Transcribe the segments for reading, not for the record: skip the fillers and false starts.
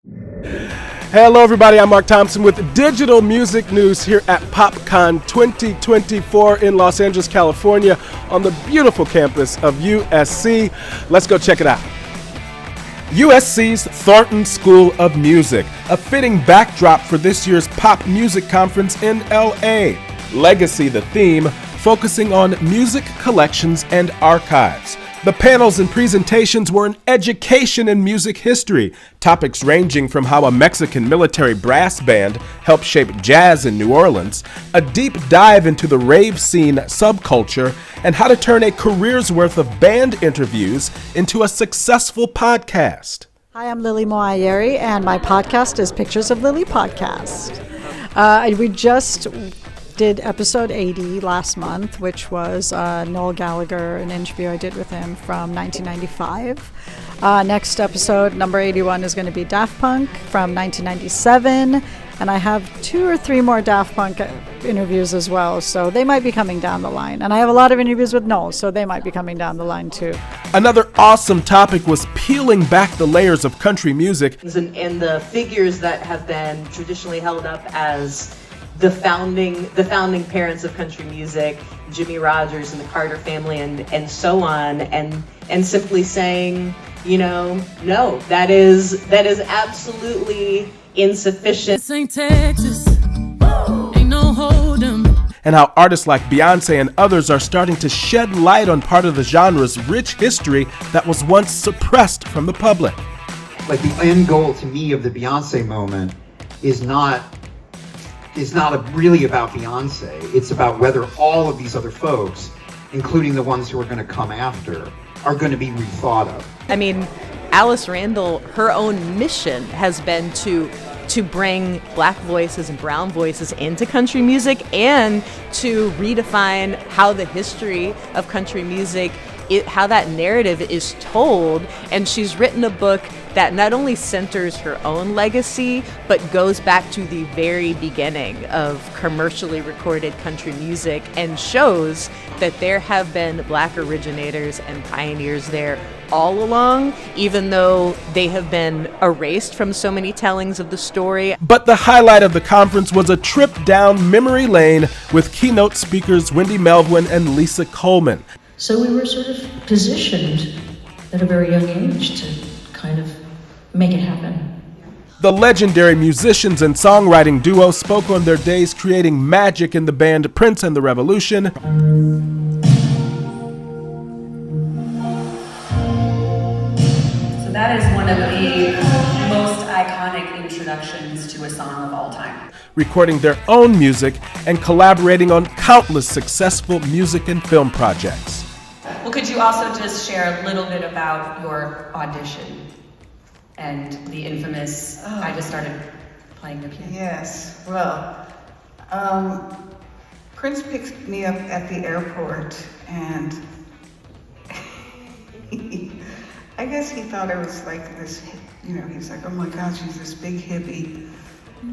Hello everybody, I'm Mark Thompson with digital music news here at PopCon 2024 in Los Angeles, California on the beautiful campus of USC. Let's go check it out. USC's Thornton School of Music, a fitting backdrop for this year's pop music conference in LA. Legacy, the theme, focusing on music collections and archives. The panels and presentations were an education in music history, topics ranging from how a Mexican military brass band helped shape jazz in New Orleans, a deep dive into the rave scene subculture, and how to turn a career's worth of band interviews into a successful podcast. Hi, I'm Lily Moayeri, and my podcast is Pictures of Lily Podcast. We just did episode 80 last month, which was Noel Gallagher, an interview I did with him from 1995. Next episode, number 81, is going to be Daft Punk from 1997, and I have 2 or 3 more Daft Punk interviews as well, so they might be coming down the line. And I have a lot of interviews with Noel, so they might be coming down the line too. Another awesome topic was peeling back the layers of country music. And the figures that have been traditionally held up as the founding parents of country music, Jimmy Rogers and the Carter family and so on, and simply saying, no, that is absolutely insufficient. This ain't Texas. Ain't no hold 'em. And how artists like Beyonce and others are starting to shed light on part of the genre's rich history that was once suppressed from the public. Like, the end goal to me of the Beyonce moment is not really about Beyonce. It's about whether all of these other folks, including the ones who are going to come after, are going to be rethought of. I mean, Alice Randall, her own mission has been to bring black voices and brown voices into country music and to redefine how the history of country music, how that narrative is told. And she's written a book that not only centers her own legacy, but goes back to the very beginning of commercially recorded country music and shows that there have been black originators and pioneers there all along, even though they have been erased from so many tellings of the story. But the highlight of the conference was a trip down memory lane with keynote speakers Wendy Melvin and Lisa Coleman. So we were sort of positioned at a very young age to kind of make it happen. The legendary musicians and songwriting duo spoke on their days creating magic in the band Prince and the Revolution. So that is one of the most iconic introductions to a song of all time. Recording their own music and collaborating on countless successful music and film projects. Well, could you also just share a little bit about your audition and the infamous, I just started playing the piano? Yes, well, Prince picked me up at the airport, and I guess he thought I was like this, he's like, oh my God, she's this big hippie.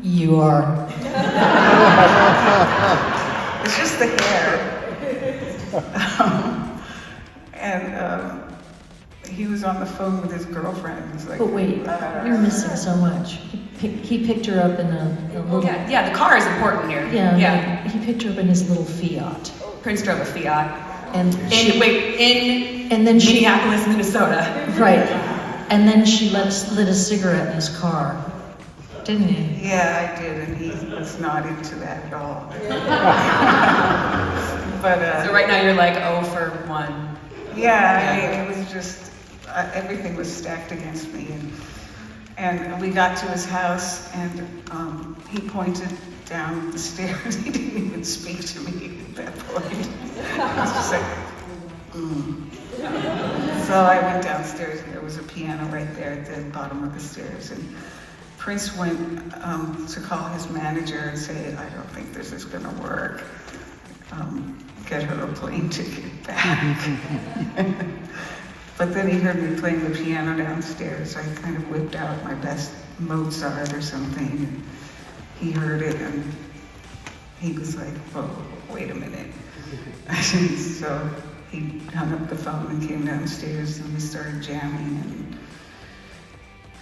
You are. It's just the hair. And he was on the phone with his girlfriend. He's like, But wait, you're missing so much. He picked her up in a little... Yeah, the car is important here. Yeah. He picked her up in his little Fiat. Prince drove a Fiat. And in Minneapolis, Minnesota. Right. And then she lit a cigarette in his car. Didn't he? Yeah, I did, and he was not into that at all. But so right now you're like 0 for 1. Yeah, I mean, it was just, everything was stacked against me. And we got to his house, and he pointed down the stairs. He didn't even speak to me at that point. I was just like, So I went downstairs, and there was a piano right there at the bottom of the stairs. And Prince went to call his manager and say, I don't think this is going to work. Get her a plane ticket back. But then he heard me playing the piano downstairs. I kind of whipped out my best Mozart or something. And he heard it and he was like, whoa, wait a minute. So he hung up the phone and came downstairs and we started jamming.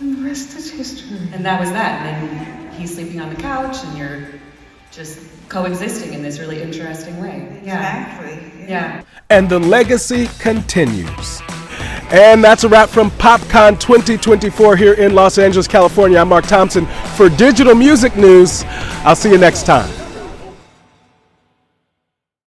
And the rest is history. And that was that. And then he's sleeping on the couch, and you're just coexisting in this really interesting way. Exactly. Yeah. And the legacy continues. And that's a wrap from PopCon 2024 here in Los Angeles, California. I'm Mark Thompson for Digital Music News. I'll see you next time.